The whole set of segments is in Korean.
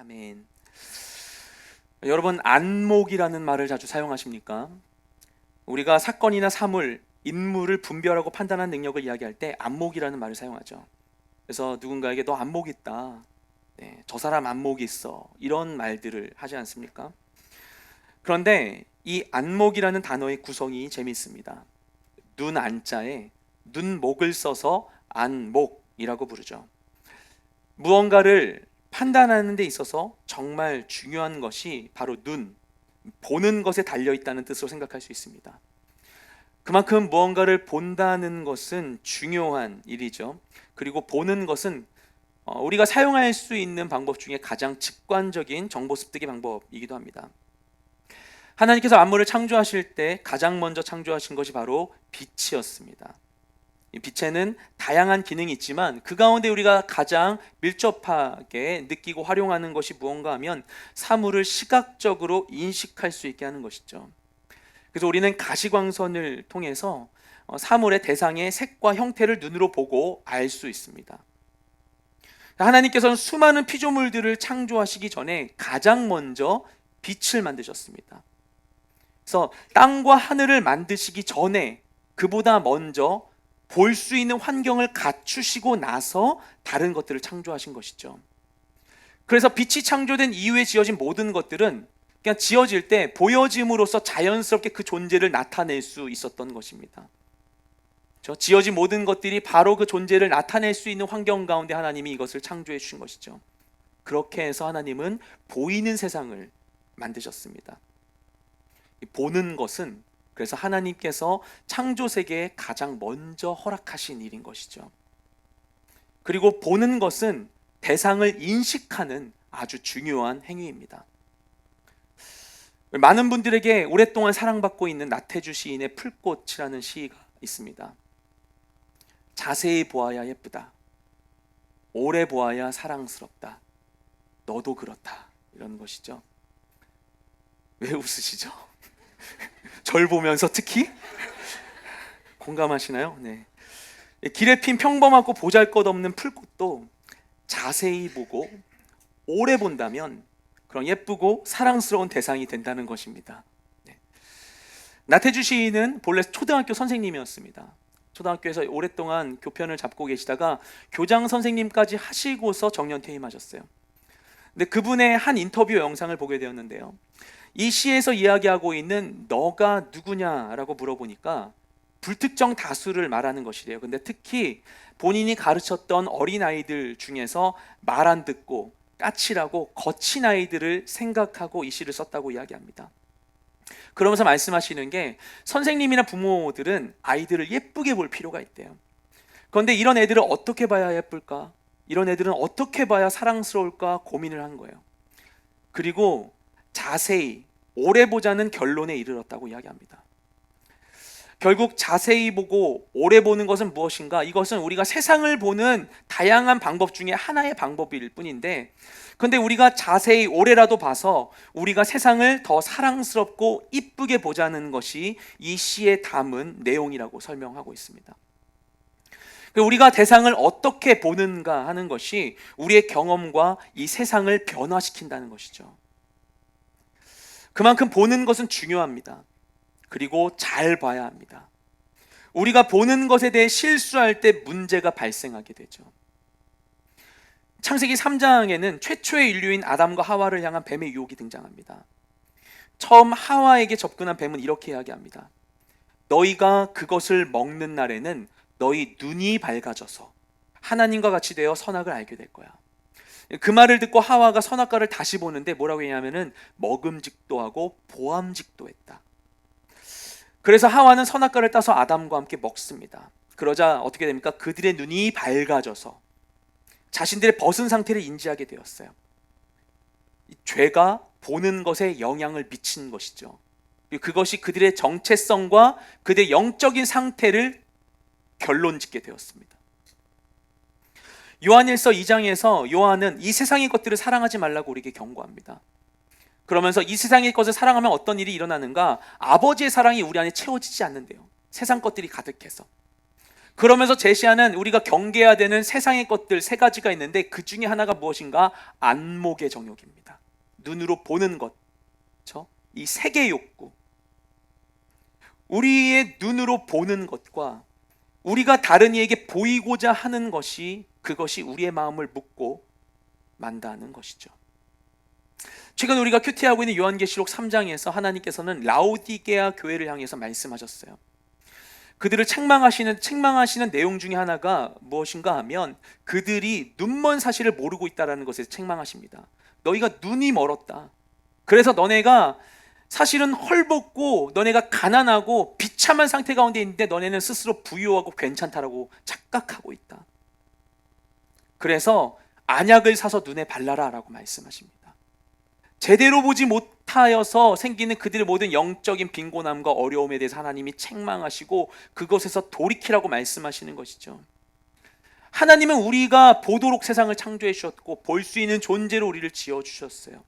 아멘. 여러분, 안목이라는 말을 자주 사용하십니까? 우리가 사건이나 사물, 인물을 분별하고 판단하는 능력을 이야기할 때 안목이라는 말을 사용하죠. 그래서 누군가에게 너 안목 있다, 저 사람 안목이 있어, 이런 말들을 하지 않습니까? 그런데 이 안목이라는 단어의 구성이 재미있습니다. 눈 안자에 눈목을 써서 안목이라고 부르죠. 무언가를 판단하는 데 있어서 정말 중요한 것이 바로 눈, 보는 것에 달려있다는 뜻으로 생각할 수 있습니다. 그만큼 무언가를 본다는 것은 중요한 일이죠. 그리고 보는 것은 우리가 사용할 수 있는 방법 중에 가장 직관적인 정보 습득의 방법이기도 합니다. 하나님께서 만물을 창조하실 때 가장 먼저 창조하신 것이 바로 빛이었습니다. 이 빛에는 다양한 기능이 있지만 그 가운데 우리가 가장 밀접하게 느끼고 활용하는 것이 무언가 하면 사물을 시각적으로 인식할 수 있게 하는 것이죠. 그래서 우리는 가시광선을 통해서 사물의 대상의 색과 형태를 눈으로 보고 알 수 있습니다. 하나님께서는 수많은 피조물들을 창조하시기 전에 가장 먼저 빛을 만드셨습니다. 그래서 땅과 하늘을 만드시기 전에 그보다 먼저 볼 수 있는 환경을 갖추시고 나서 다른 것들을 창조하신 것이죠. 그래서 빛이 창조된 이후에 지어진 모든 것들은 그냥 지어질 때 보여짐으로써 자연스럽게 그 존재를 나타낼 수 있었던 것입니다. 지어진 모든 것들이 바로 그 존재를 나타낼 수 있는 환경 가운데 하나님이 이것을 창조해 주신 것이죠. 그렇게 해서 하나님은 보이는 세상을 만드셨습니다. 보는 것은 그래서 하나님께서 창조 세계에 가장 먼저 허락하신 일인 것이죠. 그리고 보는 것은 대상을 인식하는 아주 중요한 행위입니다. 많은 분들에게 오랫동안 사랑받고 있는 나태주 시인의 풀꽃이라는 시가 있습니다. 자세히 보아야 예쁘다, 오래 보아야 사랑스럽다, 너도 그렇다, 이런 것이죠. 왜 웃으시죠? 절 보면서 특히 공감하시나요? 네. 길에 핀 평범하고 보잘것없는 풀꽃도 자세히 보고 오래 본다면 그런 예쁘고 사랑스러운 대상이 된다는 것입니다. 네. 나태주 시인은 본래 초등학교 선생님이었습니다. 초등학교에서 오랫동안 교편을 잡고 계시다가 교장 선생님까지 하시고서 정년 퇴임하셨어요. 근데 그분의 한 인터뷰 영상을 보게 되었는데요, 이 시에서 이야기하고 있는 너가 누구냐라고 물어보니까 불특정 다수를 말하는 것이래요. 근데 특히 본인이 가르쳤던 어린아이들 중에서 말 안 듣고 까칠하고 거친 아이들을 생각하고 이 시를 썼다고 이야기합니다. 그러면서 말씀하시는 게 선생님이나 부모들은 아이들을 예쁘게 볼 필요가 있대요. 그런데 이런 애들을 어떻게 봐야 예쁠까? 이런 애들은 어떻게 봐야 사랑스러울까 고민을 한 거예요. 그리고 자세히 오래 보자는 결론에 이르렀다고 이야기합니다. 결국 자세히 보고 오래 보는 것은 무엇인가? 이것은 우리가 세상을 보는 다양한 방법 중에 하나의 방법일 뿐인데, 그런데 우리가 자세히 오래라도 봐서 우리가 세상을 더 사랑스럽고 이쁘게 보자는 것이 이 시에 담은 내용이라고 설명하고 있습니다. 우리가 대상을 어떻게 보는가 하는 것이 우리의 경험과 이 세상을 변화시킨다는 것이죠. 그만큼 보는 것은 중요합니다. 그리고 잘 봐야 합니다. 우리가 보는 것에 대해 실수할 때 문제가 발생하게 되죠. 창세기 3장에는 최초의 인류인 아담과 하와를 향한 뱀의 유혹이 등장합니다. 처음 하와에게 접근한 뱀은 이렇게 이야기합니다. 너희가 그것을 먹는 날에는 너희 눈이 밝아져서 하나님과 같이 되어 선악을 알게 될 거야. 그 말을 듣고 하와가 선악과를 다시 보는데 뭐라고 했냐면은 먹음직도 하고 보암직도 했다. 그래서 하와는 선악과를 따서 아담과 함께 먹습니다. 그러자 어떻게 됩니까? 그들의 눈이 밝아져서 자신들의 벗은 상태를 인지하게 되었어요. 죄가 보는 것에 영향을 미친 것이죠. 그것이 그들의 정체성과 그들의 영적인 상태를 결론 짓게 되었습니다. 요한일서 2장에서 요한은 이 세상의 것들을 사랑하지 말라고 우리에게 경고합니다. 그러면서 이 세상의 것을 사랑하면 어떤 일이 일어나는가? 아버지의 사랑이 우리 안에 채워지지 않는데요. 세상 것들이 가득해서. 그러면서 제시하는 우리가 경계해야 되는 세상의 것들 세 가지가 있는데 그 중에 하나가 무엇인가? 안목의 정욕입니다. 눈으로 보는 것, 그렇죠? 이 세계 욕구, 우리의 눈으로 보는 것과 우리가 다른 이에게 보이고자 하는 것이, 그것이 우리의 마음을 묶고 만다는 것이죠. 최근 우리가 큐티하고 있는 요한계시록 3장에서 하나님께서는 라오디게아 교회를 향해서 말씀하셨어요. 그들을 책망하시는 내용 중에 하나가 무엇인가 하면 그들이 눈먼 사실을 모르고 있다는 것에 책망하십니다. 너희가 눈이 멀었다. 그래서 너네가 사실은 헐벗고 너네가 가난하고 비참한 상태 가운데 있는데 너네는 스스로 부유하고 괜찮다라고 착각하고 있다. 그래서 안약을 사서 눈에 발라라 라고 말씀하십니다. 제대로 보지 못하여서 생기는 그들의 모든 영적인 빈곤함과 어려움에 대해서 하나님이 책망하시고 그것에서 돌이키라고 말씀하시는 것이죠. 하나님은 우리가 보도록 세상을 창조해 주셨고 볼 수 있는 존재로 우리를 지어주셨어요.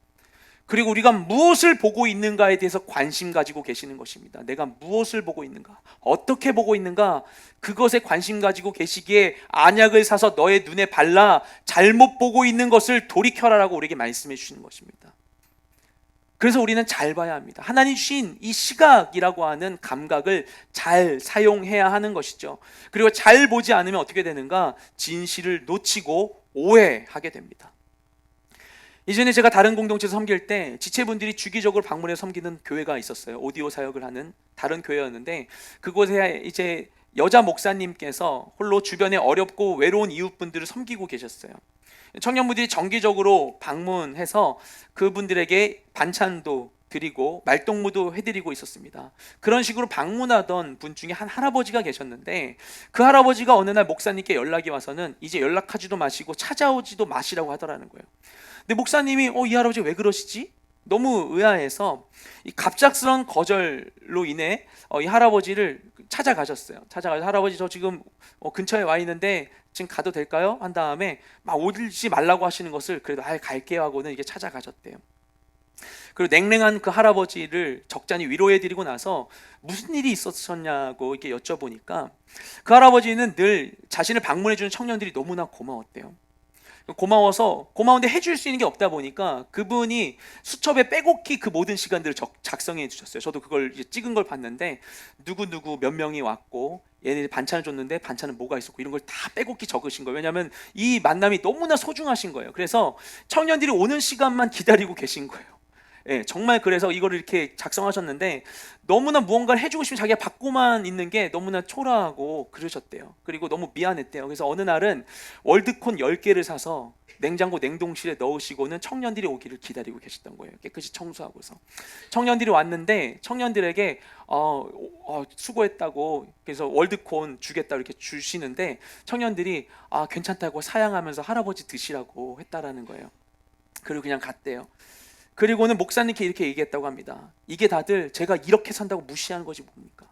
그리고 우리가 무엇을 보고 있는가에 대해서 관심 가지고 계시는 것입니다. 내가 무엇을 보고 있는가, 어떻게 보고 있는가, 그것에 관심 가지고 계시기에 안약을 사서 너의 눈에 발라 잘못 보고 있는 것을 돌이켜라라고 우리에게 말씀해 주시는 것입니다. 그래서 우리는 잘 봐야 합니다. 하나님 주신 이 시각이라고 하는 감각을 잘 사용해야 하는 것이죠. 그리고 잘 보지 않으면 어떻게 되는가? 진실을 놓치고 오해하게 됩니다. 이전에 제가 다른 공동체에서 섬길 때 지체분들이 주기적으로 방문해 섬기는 교회가 있었어요. 오디오 사역을 하는 다른 교회였는데 그곳에 이제 여자 목사님께서 홀로 주변에 어렵고 외로운 이웃분들을 섬기고 계셨어요. 청년분들이 정기적으로 방문해서 그분들에게 반찬도 드리고 말동무도 해드리고 있었습니다. 그런 식으로 방문하던 분 중에 한 할아버지가 계셨는데 그 할아버지가 어느 날 목사님께 연락이 와서는 이제 연락하지도 마시고 찾아오지도 마시라고 하더라는 거예요. 근데 목사님이 이 할아버지 왜 그러시지? 너무 의아해서 이 갑작스러운 거절로 인해 이 할아버지를 찾아가셨어요. 찾아가서 할아버지 저 지금 근처에 와 있는데 지금 가도 될까요? 한 다음에 막 오지 말라고 하시는 것을 그래도 갈게요 하고는 이게 찾아가셨대요. 그리고 냉랭한 그 할아버지를 적잖이 위로해드리고 나서 무슨 일이 있었냐고 이렇게 여쭤보니까 그 할아버지는 늘 자신을 방문해주는 청년들이 너무나 고마웠대요. 고마운데 해줄 수 있는 게 없다 보니까 그분이 수첩에 빼곡히 그 모든 시간들을 작성해 주셨어요. 저도 그걸 이제 찍은 걸 봤는데 누구 몇 명이 왔고 얘네들이 반찬을 줬는데 반찬은 뭐가 있었고 이런 걸 다 빼곡히 적으신 거예요. 왜냐하면 이 만남이 너무나 소중하신 거예요. 그래서 청년들이 오는 시간만 기다리고 계신 거예요. 예, 정말 그래서 이거를 이렇게 작성하셨는데 너무나 무언가를 해주고 싶으면 자기가 받고만 있는 게 너무나 초라하고 그러셨대요. 그리고 너무 미안했대요. 그래서 어느 날은 월드콘 10개를 사서 냉장고 냉동실에 넣으시고는 청년들이 오기를 기다리고 계셨던 거예요. 깨끗이 청소하고서 청년들이 왔는데 청년들에게 수고했다고 그래서 월드콘 주겠다고 이렇게 주시는데 청년들이 괜찮다고 사양하면서 할아버지 드시라고 했다라는 거예요. 그리고 그냥 갔대요. 그리고는 목사님께 이렇게 얘기했다고 합니다. 이게 다들 제가 이렇게 산다고 무시하는 것이 뭡니까?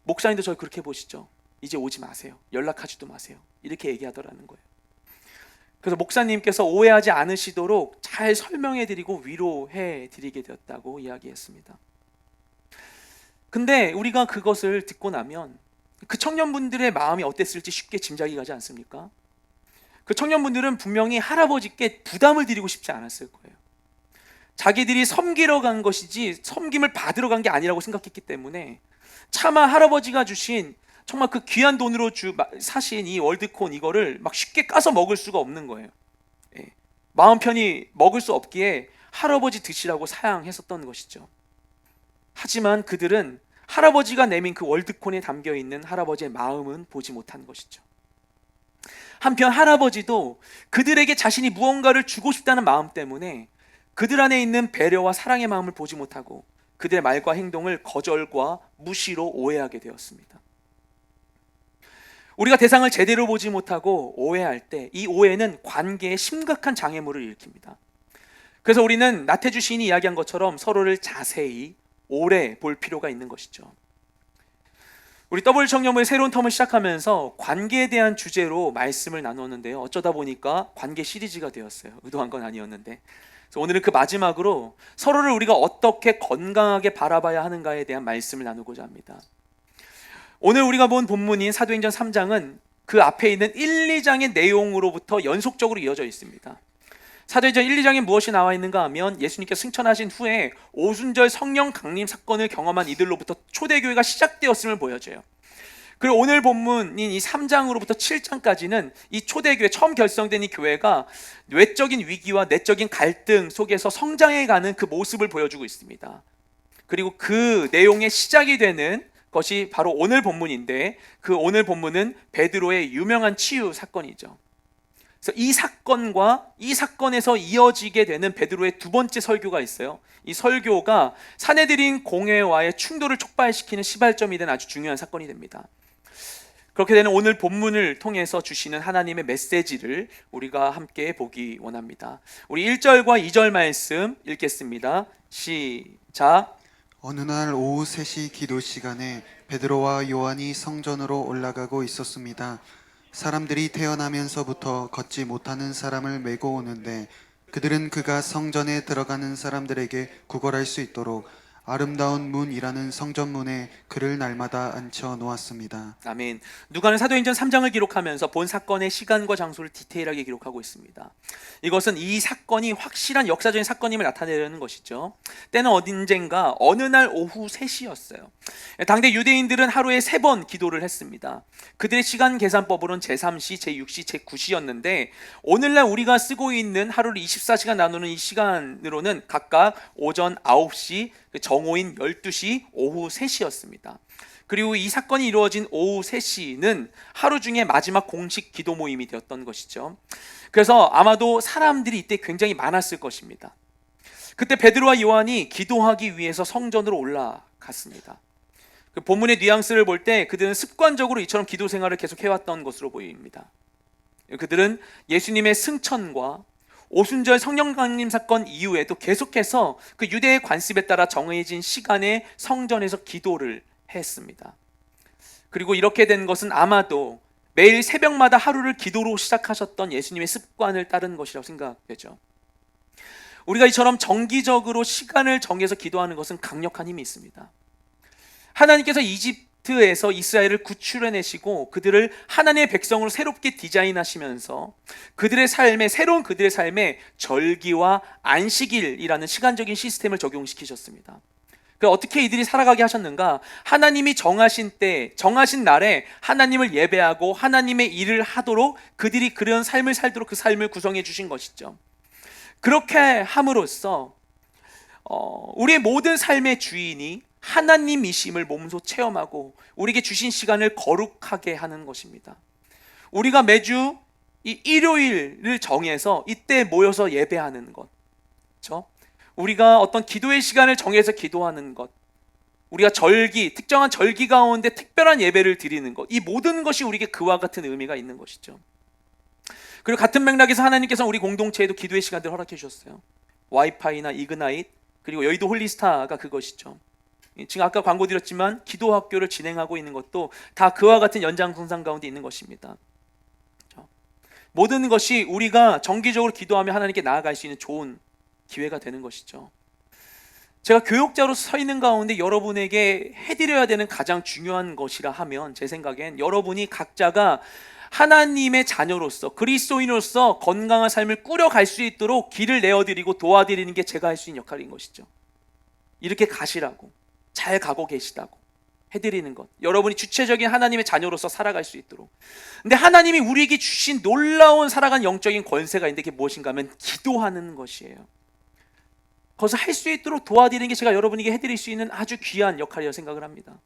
목사님도 저를 그렇게 보시죠. 이제 오지 마세요. 연락하지도 마세요. 이렇게 얘기하더라는 거예요. 그래서 목사님께서 오해하지 않으시도록 잘 설명해드리고 위로해드리게 되었다고 이야기했습니다. 근데 우리가 그것을 듣고 나면 그 청년분들의 마음이 어땠을지 쉽게 짐작이 가지 않습니까? 그 청년분들은 분명히 할아버지께 부담을 드리고 싶지 않았을 거예요. 자기들이 섬기러 간 것이지 섬김을 받으러 간 게 아니라고 생각했기 때문에 차마 할아버지가 주신 정말 그 귀한 돈으로 사신 이 월드콘 이거를 막 쉽게 까서 먹을 수가 없는 거예요. 예. 마음 편히 먹을 수 없기에 할아버지 드시라고 사양했었던 것이죠. 하지만 그들은 할아버지가 내민 그 월드콘에 담겨있는 할아버지의 마음은 보지 못한 것이죠. 한편 할아버지도 그들에게 자신이 무언가를 주고 싶다는 마음 때문에 그들 안에 있는 배려와 사랑의 마음을 보지 못하고 그들의 말과 행동을 거절과 무시로 오해하게 되었습니다. 우리가 대상을 제대로 보지 못하고 오해할 때 이 오해는 관계에 심각한 장애물을 일으킵니다. 그래서 우리는 나태주 시인이 이야기한 것처럼 서로를 자세히 오래 볼 필요가 있는 것이죠. 우리 더블 청년부의 새로운 텀을 시작하면서 관계에 대한 주제로 말씀을 나누었는데요. 어쩌다 보니까 관계 시리즈가 되었어요. 의도한 건 아니었는데. 그래서 오늘은 그 마지막으로 서로를 우리가 어떻게 건강하게 바라봐야 하는가에 대한 말씀을 나누고자 합니다. 오늘 우리가 본 본문인 사도행전 3장은 그 앞에 있는 1, 2장의 내용으로부터 연속적으로 이어져 있습니다. 사도행전 1, 2장에 무엇이 나와 있는가 하면 예수님께서 승천하신 후에 오순절 성령 강림 사건을 경험한 이들로부터 초대교회가 시작되었음을 보여줘요. 그리고 오늘 본문인 이 3장으로부터 7장까지는 이 초대교회, 처음 결성된 이 교회가 외적인 위기와 내적인 갈등 속에서 성장해가는 그 모습을 보여주고 있습니다. 그리고 그 내용의 시작이 되는 것이 바로 오늘 본문인데, 그 오늘 본문은 베드로의 유명한 치유 사건이죠. 그래서 이 사건과 이 사건에서 이어지게 되는 베드로의 두 번째 설교가 있어요. 이 설교가 사내들인 공회와의 충돌을 촉발시키는 시발점이 된 아주 중요한 사건이 됩니다. 그렇게 되는 오늘 본문을 통해서 주시는 하나님의 메시지를 우리가 함께 보기 원합니다. 우리 1절과 2절 말씀 읽겠습니다. 시작. 어느 날 오후 3시 기도 시간에 베드로와 요한이 성전으로 올라가고 있었습니다. 사람들이 태어나면서부터 걷지 못하는 사람을 메고 오는데 그들은 그가 성전에 들어가는 사람들에게 구걸할 수 있도록 아름다운 문이라는 성전문에 그를 날마다 앉혀 놓았습니다. 아멘. 누가는 사도행전 3장을 기록하면서 본 사건의 시간과 장소를 디테일하게 기록하고 있습니다. 이것은 이 사건이 확실한 역사적인 사건임을 나타내려는 것이죠. 때는 언젠가 어느 날 오후 3시였어요. 당대 유대인들은 하루에 3번 기도를 했습니다. 그들의 시간 계산법으로는 제3시, 제6시, 제9시였는데 오늘날 우리가 쓰고 있는 하루를 24시간 나누는 이 시간으로는 각각 오전 9시, 정오인 12시, 오후 3시였습니다. 그리고 이 사건이 이루어진 오후 3시는 하루 중에 마지막 공식 기도 모임이 되었던 것이죠. 그래서 아마도 사람들이 이때 굉장히 많았을 것입니다. 그때 베드로와 요한이 기도하기 위해서 성전으로 올라갔습니다. 그 본문의 뉘앙스를 볼 때 그들은 습관적으로 이처럼 기도 생활을 계속 해왔던 것으로 보입니다. 그들은 예수님의 승천과 오순절 성령 강림 사건 이후에도 계속해서 그 유대의 관습에 따라 정해진 시간에 성전에서 기도를 했습니다. 그리고 이렇게 된 것은 아마도 매일 새벽마다 하루를 기도로 시작하셨던 예수님의 습관을 따른 것이라고 생각되죠. 우리가 이처럼 정기적으로 시간을 정해서 기도하는 것은 강력한 힘이 있습니다. 하나님께서 이집트에서 이스라엘을 구출해내시고 그들을 하나님의 백성으로 새롭게 디자인하시면서 새로운 그들의 삶에 절기와 안식일이라는 시간적인 시스템을 적용시키셨습니다. 어떻게 이들이 살아가게 하셨는가? 하나님이 정하신 때, 정하신 날에 하나님을 예배하고 하나님의 일을 하도록 그들이 그런 삶을 살도록 그 삶을 구성해 주신 것이죠. 그렇게 함으로써 우리의 모든 삶의 주인이 하나님이심을 몸소 체험하고 우리에게 주신 시간을 거룩하게 하는 것입니다. 우리가 매주 이 일요일을 정해서 이때 모여서 예배하는 것, 그렇죠? 우리가 어떤 기도의 시간을 정해서 기도하는 것, 우리가 특정한 절기 가운데 특별한 예배를 드리는 것, 이 모든 것이 우리에게 그와 같은 의미가 있는 것이죠. 그리고 같은 맥락에서 하나님께서 우리 공동체에도 기도의 시간들을 허락해 주셨어요. 와이파이나 이그나잇, 그리고 여의도 홀리스타가 그것이죠. 지금 아까 광고 드렸지만 기도 학교를 진행하고 있는 것도 다 그와 같은 연장선상 가운데 있는 것입니다. 모든 것이 우리가 정기적으로 기도하며 하나님께 나아갈 수 있는 좋은 기회가 되는 것이죠. 제가 교육자로서 서 있는 가운데 여러분에게 해드려야 되는 가장 중요한 것이라 하면 제 생각엔 여러분이 각자가 하나님의 자녀로서 그리스도인으로서 건강한 삶을 꾸려갈 수 있도록 길을 내어드리고 도와드리는 게 제가 할 수 있는 역할인 것이죠. 이렇게 가시라고, 잘 가고 계시다고 해드리는 것, 여러분이 주체적인 하나님의 자녀로서 살아갈 수 있도록. 근데 하나님이 우리에게 주신 놀라운 살아간 영적인 권세가 있는데 그게 무엇인가 하면 기도하는 것이에요. 그것을 할 수 있도록 도와드리는 게 제가 여러분에게 해드릴 수 있는 아주 귀한 역할이라고 생각을 합니다.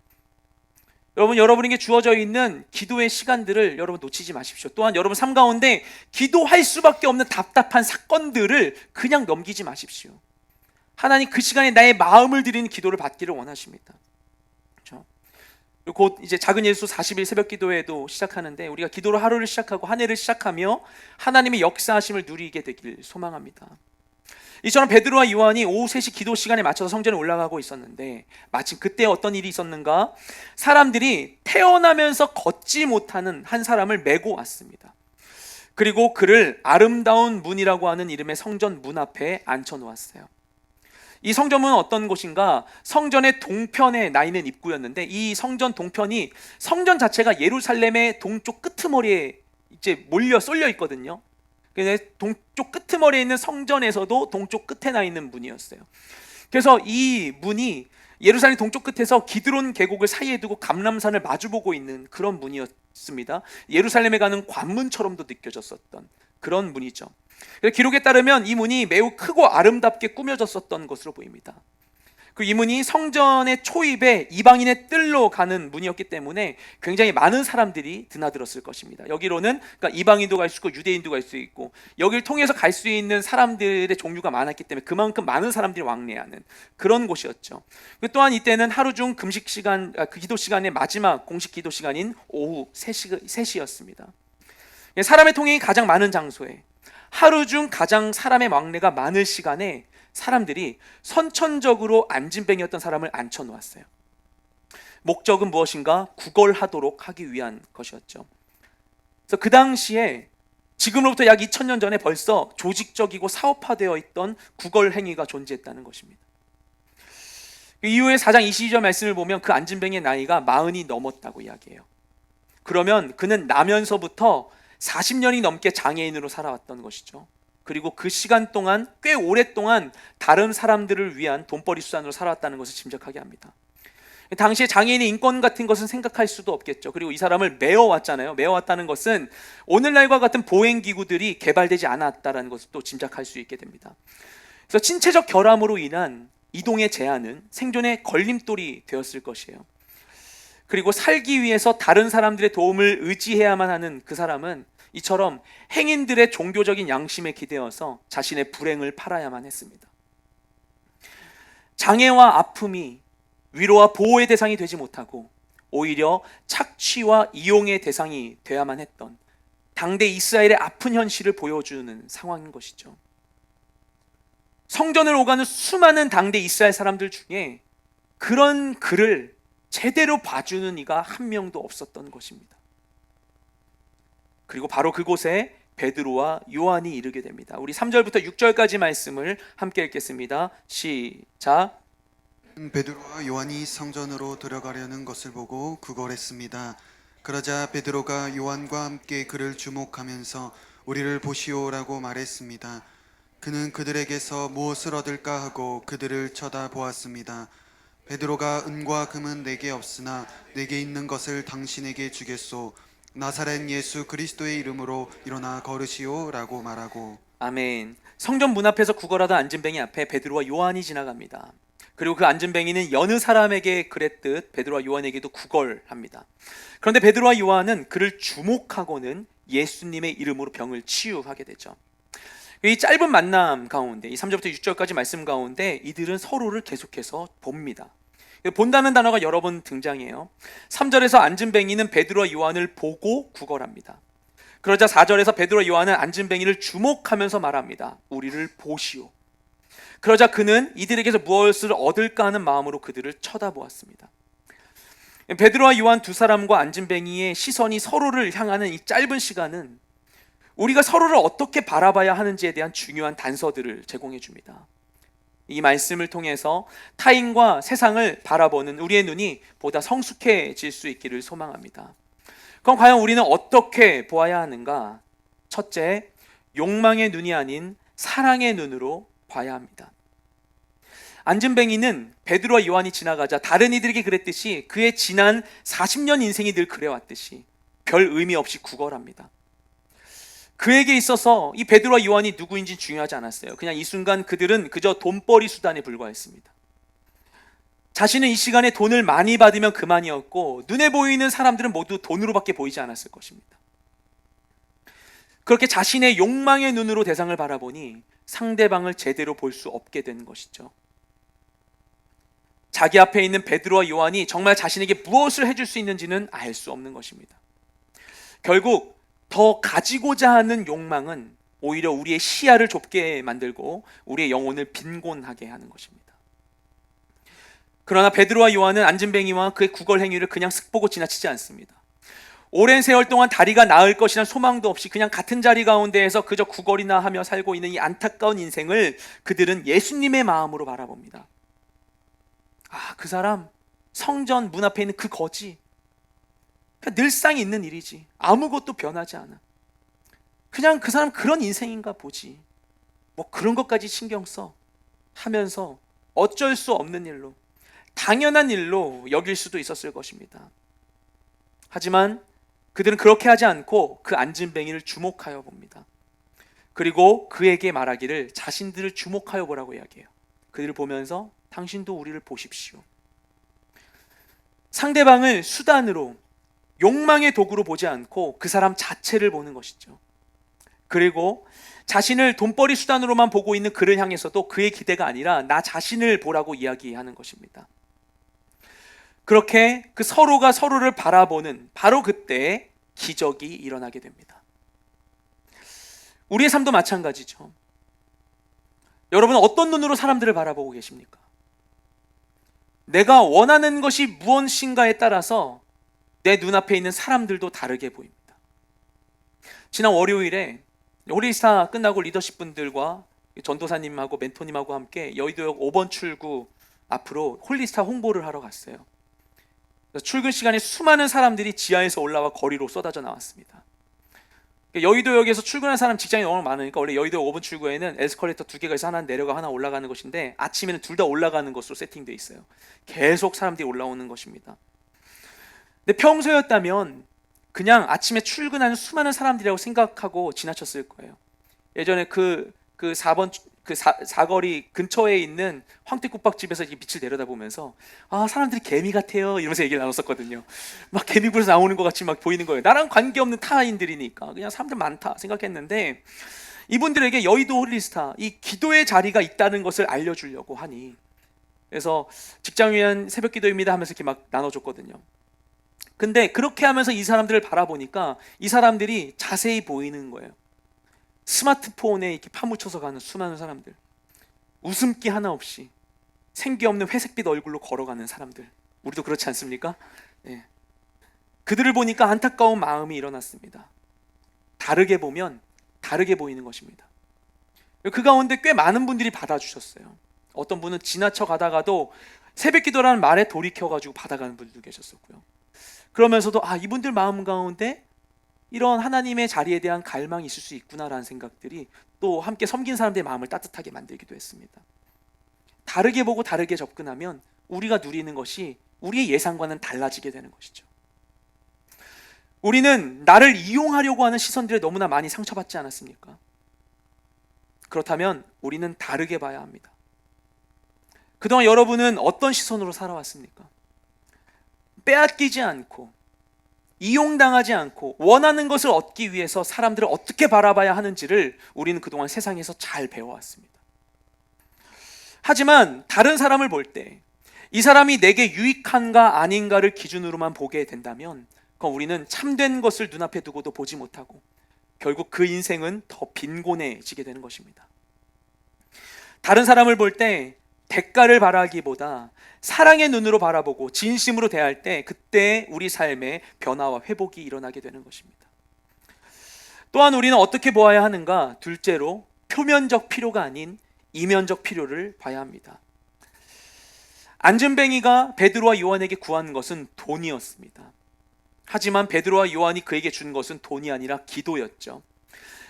여러분에게 주어져 있는 기도의 시간들을 여러분 놓치지 마십시오. 또한 여러분 삶 가운데 기도할 수밖에 없는 답답한 사건들을 그냥 넘기지 마십시오. 하나님 그 시간에 나의 마음을 드리는 기도를 받기를 원하십니다. 그렇죠? 곧 이제 작은 예수 40일 새벽 기도회도 시작하는데 우리가 기도로 하루를 시작하고 한 해를 시작하며 하나님의 역사하심을 누리게 되길 소망합니다. 이처럼 베드로와 요한이 오후 3시 기도 시간에 맞춰서 성전에 올라가고 있었는데 마침 그때 어떤 일이 있었는가? 사람들이 태어나면서 걷지 못하는 한 사람을 메고 왔습니다. 그리고 그를 아름다운 문이라고 하는 이름의 성전 문 앞에 앉혀 놓았어요. 이 성전은 어떤 곳인가? 성전의 동편에 나 있는 입구였는데, 이 성전 동편이, 성전 자체가 예루살렘의 동쪽 끄트머리에 이제 몰려 쏠려 있거든요. 그래서 동쪽 끄트머리에 있는 성전에서도 동쪽 끝에 나 있는 문이었어요. 그래서 이 문이 예루살렘 동쪽 끝에서 기드론 계곡을 사이에 두고 감람산을 마주보고 있는 그런 문이었습니다. 예루살렘에 가는 관문처럼도 느껴졌었던 그런 문이죠. 기록에 따르면 이 문이 매우 크고 아름답게 꾸며졌었던 것으로 보입니다. 이 문이 성전의 초입에 이방인의 뜰로 가는 문이었기 때문에 굉장히 많은 사람들이 드나들었을 것입니다. 여기로는 그러니까 이방인도 갈 수 있고 유대인도 갈 수 있고, 여기를 통해서 갈 수 있는 사람들의 종류가 많았기 때문에 그만큼 많은 사람들이 왕래하는 그런 곳이었죠. 또한 이때는 하루 중 금식 시간, 기도 시간의 마지막 공식 기도 시간인 오후 3시였습니다. 사람의 통행이 가장 많은 장소에, 하루 중 가장 사람의 왕래가 많을 시간에 사람들이 선천적으로 안진뱅이였던 사람을 앉혀놓았어요. 목적은 무엇인가? 구걸하도록 하기 위한 것이었죠. 그래서 그 당시에 지금으로부터 약 2000년 전에 벌써 조직적이고 사업화되어 있던 구걸 행위가 존재했다는 것입니다. 이후에 4장 22절 말씀을 보면 그 안진뱅이의 나이가 40이 넘었다고 이야기해요. 그러면 그는 나면서부터 40년이 넘게 장애인으로 살아왔던 것이죠. 그리고 그 시간 동안 꽤 오랫동안 다른 사람들을 위한 돈벌이 수단으로 살아왔다는 것을 짐작하게 합니다. 당시에 장애인의 인권 같은 것은 생각할 수도 없겠죠. 그리고 이 사람을 메어왔잖아요. 메어왔다는 것은 오늘날과 같은 보행기구들이 개발되지 않았다는 것을 또 짐작할 수 있게 됩니다. 그래서 신체적 결함으로 인한 이동의 제한은 생존의 걸림돌이 되었을 것이에요. 그리고 살기 위해서 다른 사람들의 도움을 의지해야만 하는 그 사람은 이처럼 행인들의 종교적인 양심에 기대어서 자신의 불행을 팔아야만 했습니다. 장애와 아픔이 위로와 보호의 대상이 되지 못하고 오히려 착취와 이용의 대상이 되어야만 했던 당대 이스라엘의 아픈 현실을 보여주는 상황인 것이죠. 성전을 오가는 수많은 당대 이스라엘 사람들 중에 그런 그를 제대로 봐주는 이가 한 명도 없었던 것입니다. 그리고 바로 그곳에 베드로와 요한이 이르게 됩니다. 우리 3절부터 6절까지 말씀을 함께 읽겠습니다. 시작. 베드로와 요한이 성전으로 들어가려는 것을 보고 구걸했습니다. 그러자 베드로가 요한과 함께 그를 주목하면서 우리를 보시오라고 말했습니다. 그는 그들에게서 무엇을 얻을까 하고 그들을 쳐다보았습니다. 베드로가 은과 금은 내게 없으나 내게 있는 것을 당신에게 주겠소. 나사렛 예수 그리스도의 이름으로 일어나 걸으시오라고 말하고. 아멘. 성전 문 앞에서 구걸하던 안진뱅이 앞에 베드로와 요한이 지나갑니다. 그리고 그 안진뱅이는 여느 사람에게 그랬듯 베드로와 요한에게도 구걸합니다. 그런데 베드로와 요한은 그를 주목하고는 예수님의 이름으로 병을 치유하게 되죠. 이 짧은 만남 가운데, 이 3절부터 6절까지 말씀 가운데 이들은 서로를 계속해서 봅니다. 본다는 단어가 여러 번 등장해요. 3절에서 안진뱅이는 베드로와 요한을 보고 구걸합니다. 그러자 4절에서 베드로와 요한은 안진뱅이를 주목하면서 말합니다. 우리를 보시오. 그러자 그는 이들에게서 무엇을 얻을까 하는 마음으로 그들을 쳐다보았습니다. 베드로와 요한 두 사람과 안진뱅이의 시선이 서로를 향하는 이 짧은 시간은 우리가 서로를 어떻게 바라봐야 하는지에 대한 중요한 단서들을 제공해 줍니다. 이 말씀을 통해서 타인과 세상을 바라보는 우리의 눈이 보다 성숙해질 수 있기를 소망합니다. 그럼 과연 우리는 어떻게 보아야 하는가? 첫째, 욕망의 눈이 아닌 사랑의 눈으로 봐야 합니다. 안진뱅이는 베드로와 요한이 지나가자 다른 이들에게 그랬듯이 그의 지난 40년 인생이 늘 그래왔듯이 별 의미 없이 구걸합니다. 그에게 있어서 이 베드로와 요한이 누구인지 중요하지 않았어요. 그냥 이 순간 그들은 그저 돈벌이 수단에 불과했습니다. 자신은 이 시간에 돈을 많이 받으면 그만이었고 눈에 보이는 사람들은 모두 돈으로밖에 보이지 않았을 것입니다. 그렇게 자신의 욕망의 눈으로 대상을 바라보니 상대방을 제대로 볼 수 없게 된 것이죠. 자기 앞에 있는 베드로와 요한이 정말 자신에게 무엇을 해줄 수 있는지는 알 수 없는 것입니다. 결국 더 가지고자 하는 욕망은 오히려 우리의 시야를 좁게 만들고 우리의 영혼을 빈곤하게 하는 것입니다. 그러나 베드로와 요한은 안진뱅이와 그의 구걸 행위를 그냥 슥보고 지나치지 않습니다. 오랜 세월 동안 다리가 나을 것이란 소망도 없이 그냥 같은 자리 가운데에서 그저 구걸이나 하며 살고 있는 이 안타까운 인생을 그들은 예수님의 마음으로 바라봅니다. 아, 그 사람 성전 문 앞에 있는 그 거지, 그냥 늘상 있는 일이지, 아무것도 변하지 않아. 그냥 그 사람 그런 인생인가 보지, 뭐 그런 것까지 신경 써 하면서 어쩔 수 없는 일로, 당연한 일로 여길 수도 있었을 것입니다. 하지만 그들은 그렇게 하지 않고 그 안진뱅이를 주목하여 봅니다. 그리고 그에게 말하기를 자신들을 주목하여 보라고 이야기해요. 그들을 보면서 당신도 우리를 보십시오. 상대방을 수단으로, 욕망의 도구로 보지 않고 그 사람 자체를 보는 것이죠. 그리고 자신을 돈벌이 수단으로만 보고 있는 그를 향해서도 그의 기대가 아니라 나 자신을 보라고 이야기하는 것입니다. 그렇게 그 서로가 서로를 바라보는 바로 그때 기적이 일어나게 됩니다. 우리의 삶도 마찬가지죠. 여러분은 어떤 눈으로 사람들을 바라보고 계십니까? 내가 원하는 것이 무엇인가에 따라서 내 눈앞에 있는 사람들도 다르게 보입니다. 지난 월요일에 홀리스타 끝나고 리더십 분들과 전도사님하고 멘토님하고 함께 여의도역 5번 출구 앞으로 홀리스타 홍보를 하러 갔어요. 출근 시간에 수많은 사람들이 지하에서 올라와 거리로 쏟아져 나왔습니다. 여의도역에서 출근하는 사람 직장이 너무 많으니까 원래 여의도 5번 출구에는 에스컬레이터 2개가 있어 하나 내려가 하나 올라가는 것인데 아침에는 둘 다 올라가는 것으로 세팅되어 있어요. 계속 사람들이 올라오는 것입니다. 근데 평소였다면 그냥 아침에 출근하는 수많은 사람들이라고 생각하고 지나쳤을 거예요. 예전에 그 4번 사거리 근처에 있는 황태국밥집에서 빛을 내려다보면서 아, 사람들이 개미 같아요 이러면서 얘기를 나눴었거든요. 막 개미굴에서 나오는 것 같이 막 보이는 거예요. 나랑 관계없는 타인들이니까 그냥 사람들 많다 생각했는데, 이분들에게 여의도 홀리스타 이 기도의 자리가 있다는 것을 알려주려고 하니, 그래서 직장 위한 새벽 기도입니다 하면서 이렇게 막 나눠줬거든요. 근데 그렇게 하면서 이 사람들을 바라보니까 이 사람들이 자세히 보이는 거예요. 스마트폰에 이렇게 파묻혀서 가는 수많은 사람들, 웃음기 하나 없이 생기 없는 회색빛 얼굴로 걸어가는 사람들, 우리도 그렇지 않습니까? 예. 그들을 보니까 안타까운 마음이 일어났습니다. 다르게 보면 다르게 보이는 것입니다. 그 가운데 꽤 많은 분들이 받아주셨어요. 어떤 분은 지나쳐 가다가도 새벽 기도라는 말에 돌이켜가지고 받아가는 분들도 계셨었고요. 그러면서도 아, 이분들 마음 가운데 이런 하나님의 자리에 대한 갈망이 있을 수 있구나라는 생각들이 또 함께 섬긴 사람들의 마음을 따뜻하게 만들기도 했습니다. 다르게 보고 다르게 접근하면 우리가 누리는 것이 우리의 예상과는 달라지게 되는 것이죠. 우리는 나를 이용하려고 하는 시선들에 너무나 많이 상처받지 않았습니까? 그렇다면 우리는 다르게 봐야 합니다. 그동안 여러분은 어떤 시선으로 살아왔습니까? 빼앗기지 않고 이용당하지 않고 원하는 것을 얻기 위해서 사람들을 어떻게 바라봐야 하는지를 우리는 그동안 세상에서 잘 배워왔습니다. 하지만 다른 사람을 볼 때 이 사람이 내게 유익한가 아닌가를 기준으로만 보게 된다면 그럼 우리는 참된 것을 눈앞에 두고도 보지 못하고 결국 그 인생은 더 빈곤해지게 되는 것입니다. 다른 사람을 볼 때 대가를 바라기보다 사랑의 눈으로 바라보고 진심으로 대할 때 그때 우리 삶의 변화와 회복이 일어나게 되는 것입니다. 또한 우리는 어떻게 보아야 하는가? 둘째로 표면적 필요가 아닌 이면적 필요를 봐야 합니다. 안진뱅이가 베드로와 요한에게 구한 것은 돈이었습니다. 하지만 베드로와 요한이 그에게 준 것은 돈이 아니라 기도였죠.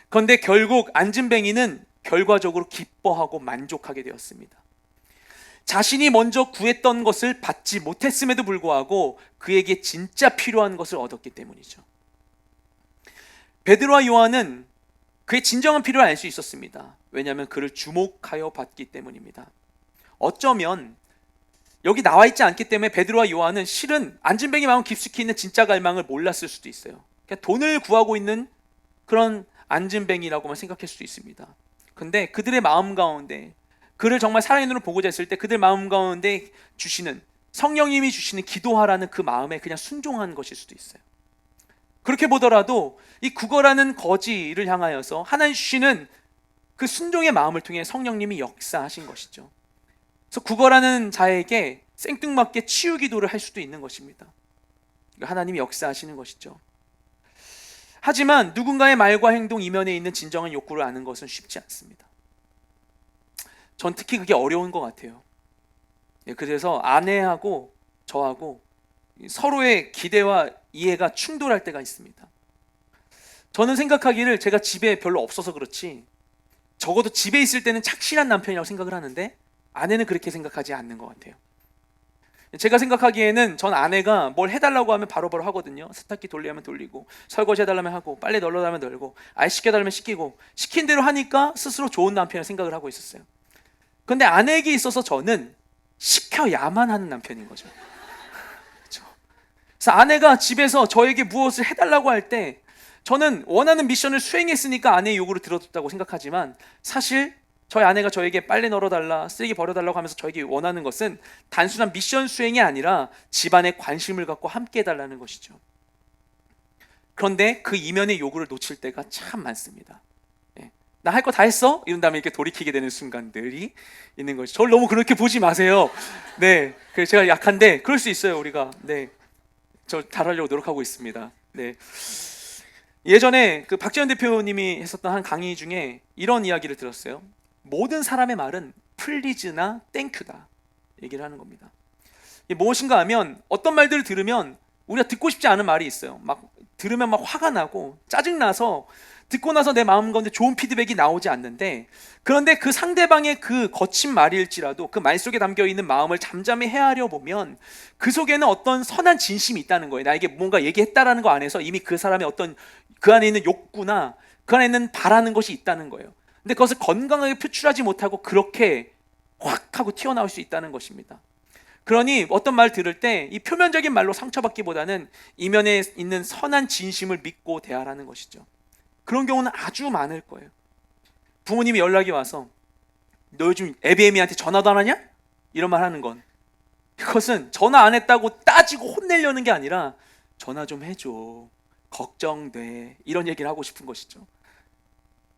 그런데 결국 안진뱅이는 결과적으로 기뻐하고 만족하게 되었습니다. 자신이 먼저 구했던 것을 받지 못했음에도 불구하고 그에게 진짜 필요한 것을 얻었기 때문이죠. 베드로와 요한은 그의 진정한 필요를 알 수 있었습니다. 왜냐하면 그를 주목하여 봤기 때문입니다. 어쩌면 여기 나와 있지 않기 때문에 베드로와 요한은 실은 안진뱅이 마음 깊숙이 있는 진짜 갈망을 몰랐을 수도 있어요. 그냥 돈을 구하고 있는 그런 안진뱅이라고만 생각할 수도 있습니다. 근데 그들의 마음 가운데 그를 정말 살아있는 눈으로 보고자 했을 때 그들 마음 가운데 주시는 성령님이 주시는 기도하라는 그 마음에 그냥 순종한 것일 수도 있어요. 그렇게 보더라도 이 구걸하는 거지를 향하여서 하나님 주시는 그 순종의 마음을 통해 성령님이 역사하신 것이죠. 그래서 구걸하는 자에게 생뚱맞게 치유 기도를 할 수도 있는 것입니다. 하나님이 역사하시는 것이죠. 하지만 누군가의 말과 행동 이면에 있는 진정한 욕구를 아는 것은 쉽지 않습니다. 전 특히 그게 어려운 것 같아요. 그래서 아내하고 저하고 서로의 기대와 이해가 충돌할 때가 있습니다. 저는 생각하기를 제가 집에 별로 없어서 그렇지 적어도 집에 있을 때는 착실한 남편이라고 생각을 하는데 아내는 그렇게 생각하지 않는 것 같아요. 제가 생각하기에는 전 아내가 뭘 해달라고 하면 바로바로 하거든요. 세탁기 돌리면 돌리고, 설거지 해달라면 하고, 빨래 널어달라면 널고, 아이 시켜달라면 시키고, 시킨 대로 하니까 스스로 좋은 남편이라고 생각을 하고 있었어요. 근데 아내에게 있어서 저는 시켜야만 하는 남편인 거죠. 그렇죠? 그래서 아내가 집에서 저에게 무엇을 해달라고 할 때 저는 원하는 미션을 수행했으니까 아내의 요구를 들어줬다고 생각하지만 사실 저희 아내가 저에게 빨래 널어달라, 쓰레기 버려달라고 하면서 저에게 원하는 것은 단순한 미션 수행이 아니라 집안에 관심을 갖고 함께 해달라는 것이죠. 그런데 그 이면의 요구를 놓칠 때가 참 많습니다. 나 할 거 다 했어? 이런 다음에 이렇게 돌이키게 되는 순간들이 있는 것이죠. 저를 너무 그렇게 보지 마세요. 네, 그래서 제가 약한데 그럴 수 있어요, 우리가. 네, 저 잘하려고 노력하고 있습니다. 네. 예전에 그 박지원 대표님이 했었던 한 강의 중에 이런 이야기를 들었어요. 모든 사람의 말은 플리즈나 땡큐다 얘기를 하는 겁니다. 이게 무엇인가 하면 어떤 말들을 들으면 우리가 듣고 싶지 않은 말이 있어요. 막 들으면 막 화가 나고 짜증나서 듣고 나서 내 마음 가운데 좋은 피드백이 나오지 않는데, 그런데 그 상대방의 그 거친 말일지라도 그 말 속에 담겨있는 마음을 잠잠히 헤아려 보면 그 속에는 어떤 선한 진심이 있다는 거예요. 나에게 뭔가 얘기했다라는 거 안에서 이미 그 사람의 어떤 그 안에 있는 욕구나 그 안에 있는 바라는 것이 있다는 거예요. 근데 그것을 건강하게 표출하지 못하고 그렇게 확 하고 튀어나올 수 있다는 것입니다. 그러니 어떤 말 들을 때 이 표면적인 말로 상처받기보다는 이면에 있는 선한 진심을 믿고 대하라는 것이죠. 그런 경우는 아주 많을 거예요. 부모님이 연락이 와서 너 요즘 애비애미한테 전화도 안 하냐? 이런 말 하는 건, 그것은 전화 안 했다고 따지고 혼내려는 게 아니라 전화 좀 해줘, 걱정돼, 이런 얘기를 하고 싶은 것이죠.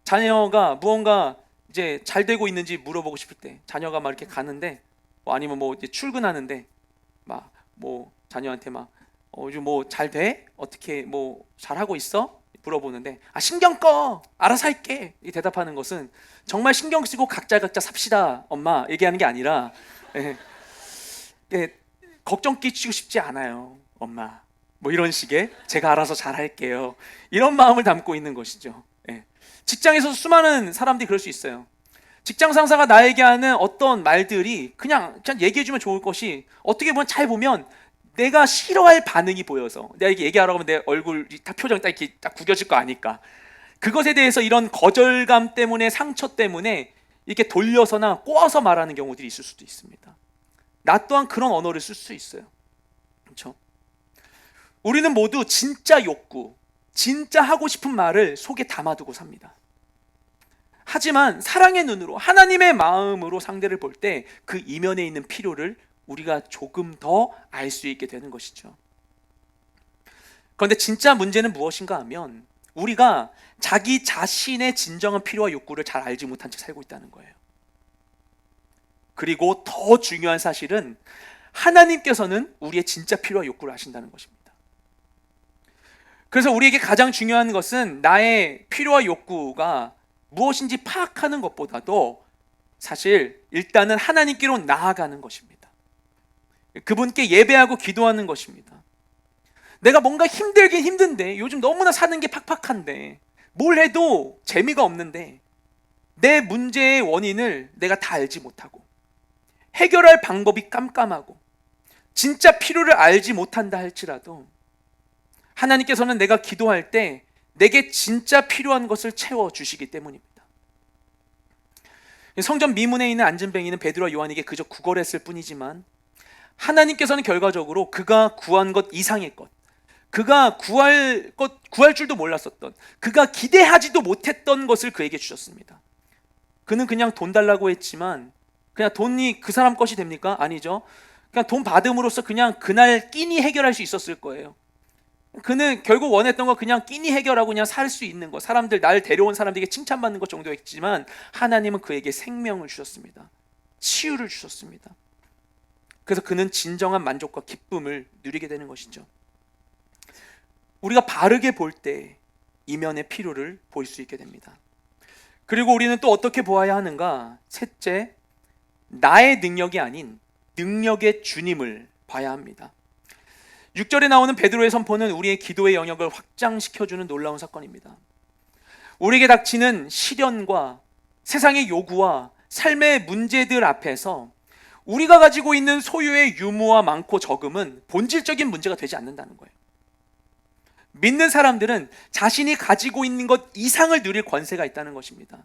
자녀가 무언가 이제 잘 되고 있는지 물어보고 싶을 때 자녀가 막 이렇게 가는데 아니면 뭐 이제 출근하는데 막 뭐 자녀한테 막 요즘 뭐 잘 돼? 어떻게 뭐 잘하고 있어? 물어보는데 신경 꺼, 알아서 할게, 이 대답하는 것은 정말 신경 쓰고 각자 삽시다 엄마 얘기하는 게 아니라 걱정 끼치고 싶지 않아요 엄마, 뭐 이런 식의 제가 알아서 잘 할게요, 이런 마음을 담고 있는 것이죠. 직장에서 수많은 사람들이 그럴 수 있어요. 직장 상사가 나에게 하는 어떤 말들이 그냥 얘기해주면 좋을 것이 어떻게 보면 잘 보면 내가 싫어할 반응이 보여서 내가 이렇게 얘기하라고 하면 내 얼굴 딱 표정이 딱 이렇게 딱 구겨질 거 아니까 그것에 대해서 이런 거절감 때문에 상처 때문에 이렇게 돌려서나 꼬아서 말하는 경우들이 있을 수도 있습니다. 나 또한 그런 언어를 쓸 수 있어요. 그렇죠? 우리는 모두 진짜 욕구, 진짜 하고 싶은 말을 속에 담아두고 삽니다. 하지만 사랑의 눈으로 하나님의 마음으로 상대를 볼 때 그 이면에 있는 필요를 우리가 조금 더 알 수 있게 되는 것이죠. 그런데 진짜 문제는 무엇인가 하면 우리가 자기 자신의 진정한 필요와 욕구를 잘 알지 못한 채 살고 있다는 거예요. 그리고 더 중요한 사실은 하나님께서는 우리의 진짜 필요와 욕구를 아신다는 것입니다. 그래서 우리에게 가장 중요한 것은 나의 필요와 욕구가 무엇인지 파악하는 것보다도 사실 일단은 하나님께로 나아가는 것입니다. 그분께 예배하고 기도하는 것입니다. 내가 뭔가 힘들긴 힘든데, 요즘 너무나 사는 게 팍팍한데, 뭘 해도 재미가 없는데, 내 문제의 원인을 내가 다 알지 못하고 해결할 방법이 깜깜하고 진짜 필요를 알지 못한다 할지라도 하나님께서는 내가 기도할 때 내게 진짜 필요한 것을 채워주시기 때문입니다. 성전 미문에 있는 안전뱅이는 베드로와 요한에게 그저 구걸했을 뿐이지만 하나님께서는 결과적으로 그가 구한 것 이상의 것, 그가 구할 줄도 몰랐었던, 그가 기대하지도 못했던 것을 그에게 주셨습니다. 그는 그냥 돈 달라고 했지만 그냥 돈이 그 사람 것이 됩니까? 아니죠. 그냥 돈 받음으로써 그냥 그날 끼니 해결할 수 있었을 거예요. 그는 결국 원했던 거 그냥 끼니 해결하고 그냥 살 수 있는 거, 사람들, 날 데려온 사람들에게 칭찬받는 것 정도였지만 하나님은 그에게 생명을 주셨습니다. 치유를 주셨습니다. 그래서 그는 진정한 만족과 기쁨을 누리게 되는 것이죠. 우리가 바르게 볼 때 이면의 필요를 볼 수 있게 됩니다. 그리고 우리는 또 어떻게 보아야 하는가? 셋째, 나의 능력이 아닌 능력의 주님을 봐야 합니다. 6절에 나오는 베드로의 선포는 우리의 기도의 영역을 확장시켜주는 놀라운 사건입니다. 우리에게 닥치는 시련과 세상의 요구와 삶의 문제들 앞에서 우리가 가지고 있는 소유의 유무와 많고 적음은 본질적인 문제가 되지 않는다는 거예요. 믿는 사람들은 자신이 가지고 있는 것 이상을 누릴 권세가 있다는 것입니다.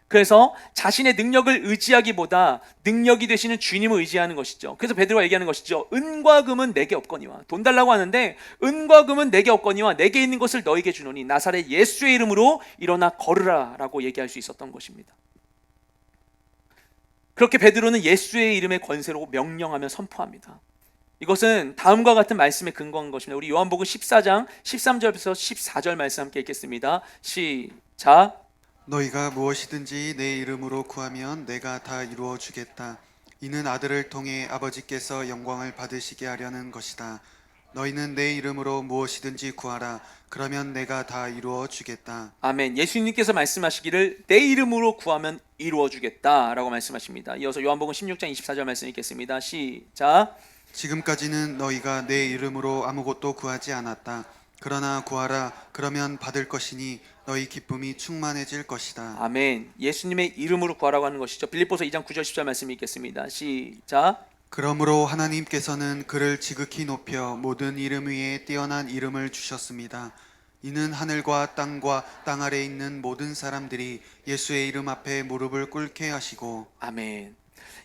그래서 자신의 능력을 의지하기보다 능력이 되시는 주님을 의지하는 것이죠. 그래서 베드로가 얘기하는 것이죠. 은과 금은 내게 없거니와, 돈 달라고 하는데 은과 금은 내게 없거니와 내게 있는 것을 너에게 주노니 나사렛 예수의 이름으로 일어나 걸으라 라고 얘기할 수 있었던 것입니다. 그렇게 베드로는 예수의 이름의 권세로 명령하며 선포합니다. 이것은 다음과 같은 말씀에 근거한 것입니다. 우리 요한복음 14장 13절부터 14절 말씀 함께 읽겠습니다. 시작. 너희가 무엇이든지 내 이름으로 구하면 내가 다 이루어 주겠다. 이는 아들을 통해 아버지께서 영광을 받으시게 하려는 것이다. 너희는 내 이름으로 무엇이든지 구하라. 그러면 내가 다 이루어 주겠다. 아멘. 예수님께서 말씀하시기를 내 이름으로 구하면 이루어 주겠다라고 말씀하십니다. 이어서 요한복음 16장 24절 말씀 읽겠습니다. 시작. 지금까지는 너희가 내 이름으로 아무것도 구하지 않았다. 그러나 구하라. 그러면 받을 것이니 너희 기쁨이 충만해질 것이다. 아멘. 예수님의 이름으로 구하라고 하는 것이죠. 빌립보서 2장 9절 10절 말씀 읽겠습니다. 시작. 그러므로 하나님께서는 그를 지극히 높여 모든 이름 위에 뛰어난 이름을 주셨습니다. 이는 하늘과 땅 아래에 있는 모든 사람들이 예수의 이름 앞에 무릎을 꿇게 하시고. 아멘.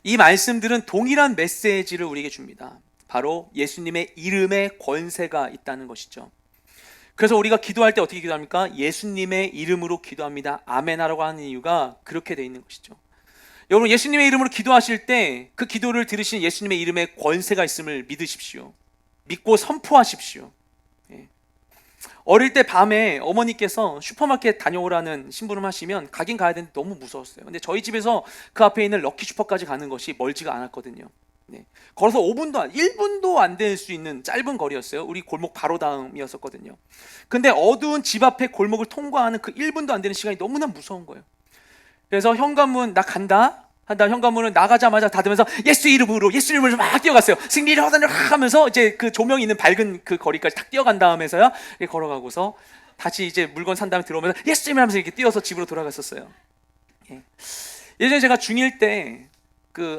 이 말씀들은 동일한 메시지를 우리에게 줍니다. 바로 예수님의 이름에 권세가 있다는 것이죠. 그래서 우리가 기도할 때 어떻게 기도합니까? 예수님의 이름으로 기도합니다. 아멘 하라고 하는 이유가 그렇게 되어 있는 것이죠. 여러분, 예수님의 이름으로 기도하실 때 그 기도를 들으신 예수님의 이름에 권세가 있음을 믿으십시오. 믿고 선포하십시오. 예. 어릴 때 밤에 어머니께서 슈퍼마켓 다녀오라는 심부름 하시면 가긴 가야 되는데 너무 무서웠어요. 근데 저희 집에서 그 앞에 있는 럭키슈퍼까지 가는 것이 멀지가 않았거든요. 네. 걸어서 1분도 안 될 수 있는 짧은 거리였어요. 우리 골목 바로 다음이었었거든요. 근데 어두운 집 앞에 골목을 통과하는 그 1분도 안 되는 시간이 너무나 무서운 거예요. 그래서 현관문 나 간다 한다 현관문을 나가자마자 닫으면서 예수 이름으로 막 뛰어갔어요. 승리를 하면서 이제 그 조명이 있는 밝은 그 거리까지 탁 뛰어간 다음에서야 걸어가고서 다시 이제 물건 산 다음에 들어오면서 예수 이름 하면서 이렇게 뛰어서 집으로 돌아갔었어요. 예. 예전에 제가 중1 때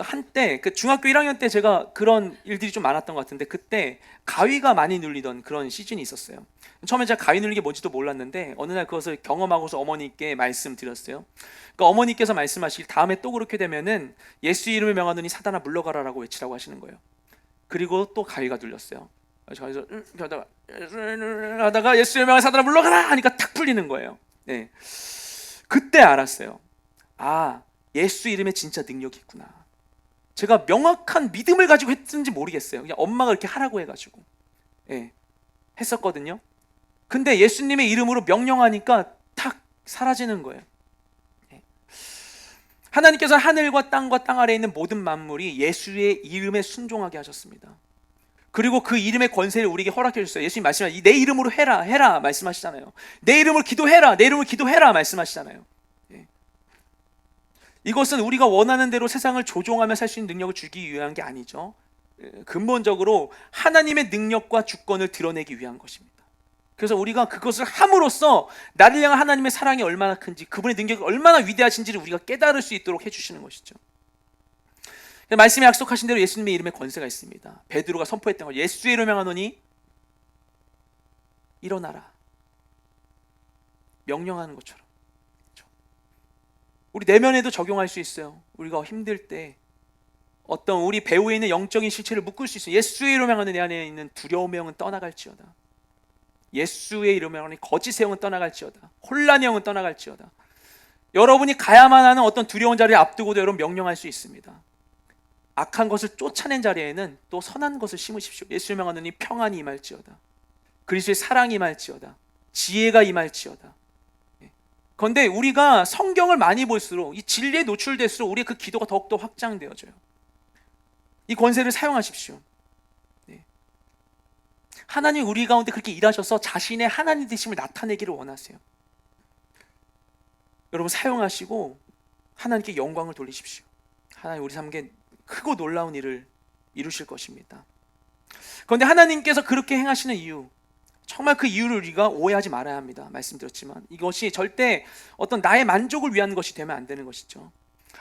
한때 중학교 1학년 때 제가 그런 일들이 좀 많았던 것 같은데, 그때 가위가 많이 눌리던 그런 시즌이 있었어요. 처음에 제가 가위 눌리는 게 뭔지도 몰랐는데 어느 날 그것을 경험하고서 어머니께 말씀드렸어요. 그러니까 어머니께서 말씀하시길 다음에 또 그렇게 되면은 예수 이름을 명하노니 사단아 물러가라라고 외치라고 하시는 거예요. 그리고 또 가위가 눌렸어요. 그래서 하다가 예수 이름을 명하는 사단아 물러가라 하니까 탁 풀리는 거예요. 네. 그때 알았어요. 아, 예수 이름에 진짜 능력이 있구나. 제가 명확한 믿음을 가지고 했는지 모르겠어요. 그냥 엄마가 이렇게 하라고 해가지고 했었거든요. 근데 예수님의 이름으로 명령하니까 탁 사라지는 거예요. 하나님께서 하늘과 땅과 땅 아래에 있는 모든 만물이 예수의 이름에 순종하게 하셨습니다. 그리고 그 이름의 권세를 우리에게 허락해 주셨어요. 예수님 말씀하시잖아요. 내 이름으로 해라 말씀하시잖아요. 내 이름으로 기도해라 말씀하시잖아요. 이것은 우리가 원하는 대로 세상을 조종하며 살 수 있는 능력을 주기 위한 게 아니죠. 근본적으로 하나님의 능력과 주권을 드러내기 위한 것입니다. 그래서 우리가 그것을 함으로써 나를 향한 하나님의 사랑이 얼마나 큰지, 그분의 능력이 얼마나 위대하신지를 우리가 깨달을 수 있도록 해주시는 것이죠. 말씀에 약속하신 대로 예수님의 이름에 권세가 있습니다. 베드로가 선포했던 거, 예수의 이름을 명하노니 일어나라. 명령하는 것처럼. 우리 내면에도 적용할 수 있어요. 우리가 힘들 때 어떤 우리 배후에 있는 영적인 실체를 묶을 수 있어요. 예수의 이름을 명하는 내 안에 있는 두려움의 영은 떠나갈지어다. 예수의 이름을 명하는 거짓의 영은 떠나갈지어다. 혼란의 영은 떠나갈지어다. 여러분이 가야만 하는 어떤 두려운 자리에 앞두고도 여러분 명령할 수 있습니다. 악한 것을 쫓아낸 자리에는 또 선한 것을 심으십시오. 예수의 명하노니 평안이 임할지어다. 그리스도의 사랑이 임할지어다. 지혜가 임할지어다. 그런데 우리가 성경을 많이 볼수록 이 진리에 노출될수록 우리의 그 기도가 더욱더 확장되어져요. 이 권세를 사용하십시오. 하나님 우리 가운데 그렇게 일하셔서 자신의 하나님 되심을 나타내기를 원하세요. 여러분 사용하시고 하나님께 영광을 돌리십시오. 하나님 우리 삶에 크고 놀라운 일을 이루실 것입니다. 그런데 하나님께서 그렇게 행하시는 이유, 정말 그 이유를 우리가 오해하지 말아야 합니다. 말씀드렸지만 이것이 절대 어떤 나의 만족을 위한 것이 되면 안 되는 것이죠.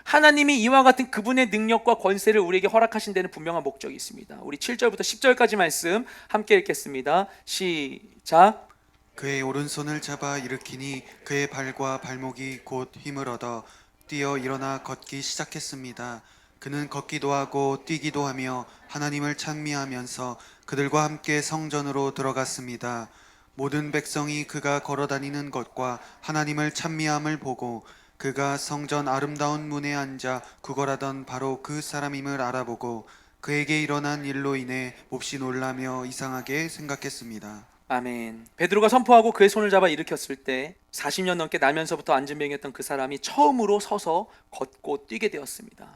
하나님이 이와 같은 그분의 능력과 권세를 우리에게 허락하신 데는 분명한 목적이 있습니다. 우리 7절부터 10절까지 말씀 함께 읽겠습니다. 시작. 그의 오른손을 잡아 일으키니 그의 발과 발목이 곧 힘을 얻어 뛰어 일어나 걷기 시작했습니다. 그는 걷기도 하고 뛰기도 하며 하나님을 찬미하면서 그들과 함께 성전으로 들어갔습니다. 모든 백성이 그가 걸어다니는 것과 하나님을 찬미함을 보고 그가 성전 아름다운 문에 앉아 구걸하던 바로 그 사람임을 알아보고 그에게 일어난 일로 인해 몹시 놀라며 이상하게 생각했습니다. 아멘. 베드로가 선포하고 그의 손을 잡아 일으켰을 때 40년 넘게 나면서부터 안진병이었던 그 사람이 처음으로 서서 걷고 뛰게 되었습니다.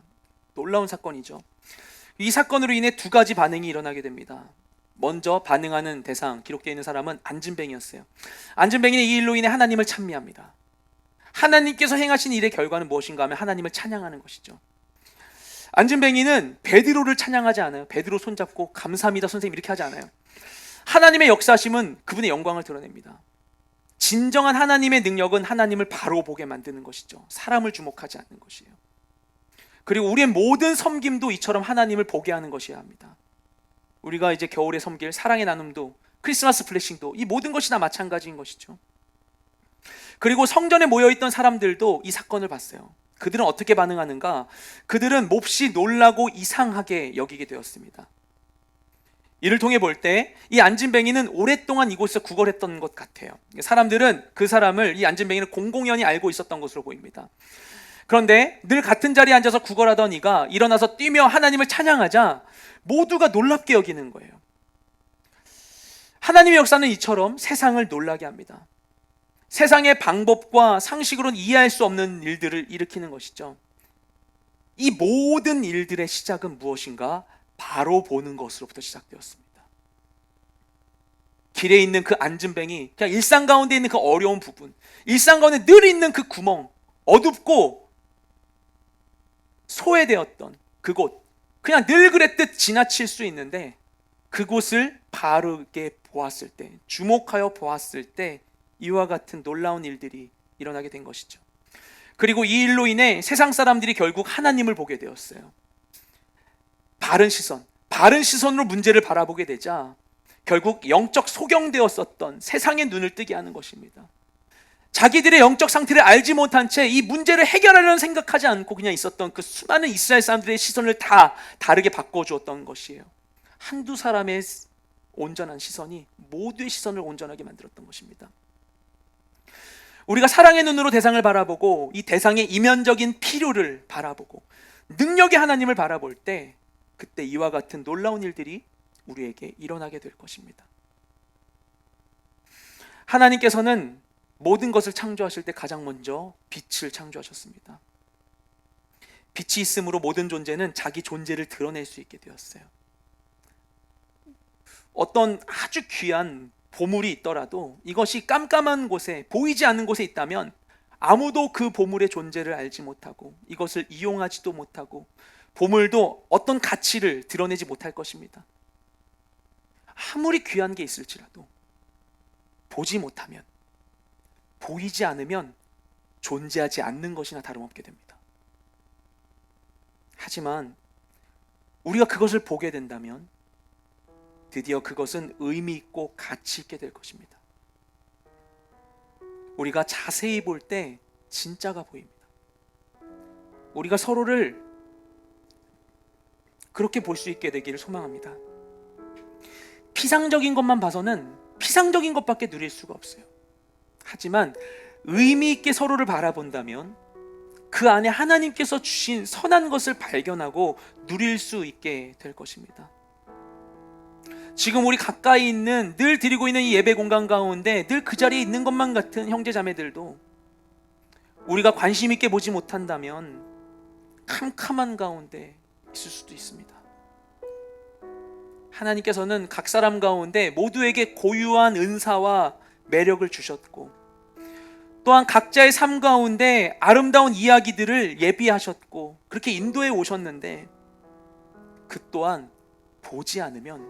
놀라운 사건이죠. 이 사건으로 인해 두 가지 반응이 일어나게 됩니다. 먼저 반응하는 대상, 기록되어 있는 사람은 안진뱅이였어요. 안진뱅이는 이 일로 인해 하나님을 찬미합니다. 하나님께서 행하신 일의 결과는 무엇인가 하면 하나님을 찬양하는 것이죠. 안진뱅이는 베드로를 찬양하지 않아요. 베드로 손잡고 감사합니다 선생님 이렇게 하지 않아요. 하나님의 역사심은 그분의 영광을 드러냅니다. 진정한 하나님의 능력은 하나님을 바로 보게 만드는 것이죠. 사람을 주목하지 않는 것이에요. 그리고 우리의 모든 섬김도 이처럼 하나님을 보게 하는 것이어야 합니다. 우리가 이제 겨울에 섬길 사랑의 나눔도 크리스마스 플래싱도 이 모든 것이 다 마찬가지인 것이죠. 그리고 성전에 모여있던 사람들도 이 사건을 봤어요. 그들은 어떻게 반응하는가? 그들은 몹시 놀라고 이상하게 여기게 되었습니다. 이를 통해 볼 때 이 안진뱅이는 오랫동안 이곳에서 구걸했던 것 같아요. 사람들은 그 사람을, 이 안진뱅이를 공공연히 알고 있었던 것으로 보입니다. 그런데 늘 같은 자리에 앉아서 구걸하던 이가 일어나서 뛰며 하나님을 찬양하자 모두가 놀랍게 여기는 거예요. 하나님의 역사는 이처럼 세상을 놀라게 합니다. 세상의 방법과 상식으로는 이해할 수 없는 일들을 일으키는 것이죠. 이 모든 일들의 시작은 무엇인가? 바로 보는 것으로부터 시작되었습니다. 길에 있는 그 안진뱅이, 그냥 일상 가운데 있는 그 어려운 부분, 일상 가운데 늘 있는 그 구멍, 어둡고 소외되었던 그곳, 그냥 늘 그랬듯 지나칠 수 있는데 그곳을 바르게 보았을 때, 주목하여 보았을 때 이와 같은 놀라운 일들이 일어나게 된 것이죠. 그리고 이 일로 인해 세상 사람들이 결국 하나님을 보게 되었어요. 바른 시선으로 문제를 바라보게 되자 결국 영적 소경되었었던 세상의 눈을 뜨게 하는 것입니다. 자기들의 영적 상태를 알지 못한 채 이 문제를 해결하려는 생각하지 않고 그냥 있었던 그 수많은 이스라엘 사람들의 시선을 다 다르게 바꿔주었던 것이에요. 한두 사람의 온전한 시선이 모두의 시선을 온전하게 만들었던 것입니다. 우리가 사랑의 눈으로 대상을 바라보고 이 대상의 이면적인 필요를 바라보고 능력의 하나님을 바라볼 때 그때 이와 같은 놀라운 일들이 우리에게 일어나게 될 것입니다. 하나님께서는 모든 것을 창조하실 때 가장 먼저 빛을 창조하셨습니다. 빛이 있으므로 모든 존재는 자기 존재를 드러낼 수 있게 되었어요. 어떤 아주 귀한 보물이 있더라도 이것이 깜깜한 곳에 보이지 않는 곳에 있다면 아무도 그 보물의 존재를 알지 못하고 이것을 이용하지도 못하고 보물도 어떤 가치를 드러내지 못할 것입니다. 아무리 귀한 게 있을지라도 보지 못하면, 보이지 않으면 존재하지 않는 것이나 다름없게 됩니다. 하지만 우리가 그것을 보게 된다면 드디어 그것은 의미 있고 가치 있게 될 것입니다. 우리가 자세히 볼 때 진짜가 보입니다. 우리가 서로를 그렇게 볼 수 있게 되기를 소망합니다. 피상적인 것만 봐서는 피상적인 것밖에 누릴 수가 없어요. 하지만 의미 있게 서로를 바라본다면 그 안에 하나님께서 주신 선한 것을 발견하고 누릴 수 있게 될 것입니다. 지금 우리 가까이 있는, 늘 드리고 있는 이 예배 공간 가운데 늘 그 자리에 있는 것만 같은 형제 자매들도 우리가 관심 있게 보지 못한다면 캄캄한 가운데 있을 수도 있습니다. 하나님께서는 각 사람 가운데 모두에게 고유한 은사와 매력을 주셨고, 또한 각자의 삶 가운데 아름다운 이야기들을 예비하셨고 그렇게 인도해 오셨는데, 그 또한 보지 않으면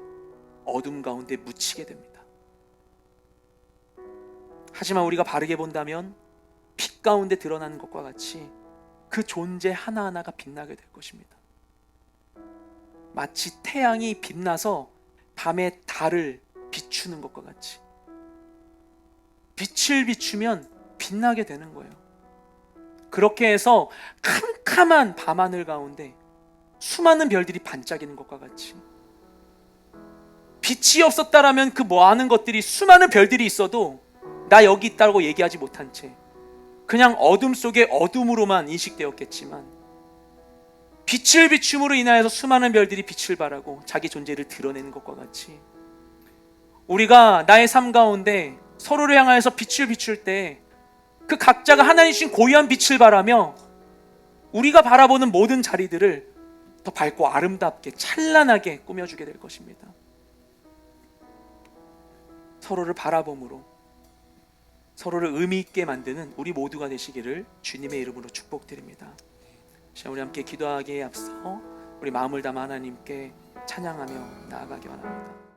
어둠 가운데 묻히게 됩니다. 하지만 우리가 바르게 본다면 빛 가운데 드러나는 것과 같이 그 존재 하나하나가 빛나게 될 것입니다. 마치 태양이 빛나서 밤의 달을 비추는 것과 같이 빛을 비추면 빛나게 되는 거예요. 그렇게 해서 캄캄한 밤하늘 가운데 수많은 별들이 반짝이는 것과 같이, 빛이 없었다라면 그 많은 것들이, 수많은 별들이 있어도 나 여기 있다고 얘기하지 못한 채 그냥 어둠 속에 어둠으로만 인식되었겠지만, 빛을 비춤으로 인하여서 수많은 별들이 빛을 발하고 자기 존재를 드러내는 것과 같이, 우리가 나의 삶 가운데 서로를 향하여서 빛을 비출 때 그 각자가 하나님 주신 고유한 빛을 발하며 우리가 바라보는 모든 자리들을 더 밝고 아름답게 찬란하게 꾸며주게 될 것입니다. 서로를 바라봄으로 서로를 의미 있게 만드는 우리 모두가 되시기를 주님의 이름으로 축복드립니다. 자, 우리 함께 기도하기에 앞서 우리 마음을 담아 하나님께 찬양하며 나아가기 바랍니다.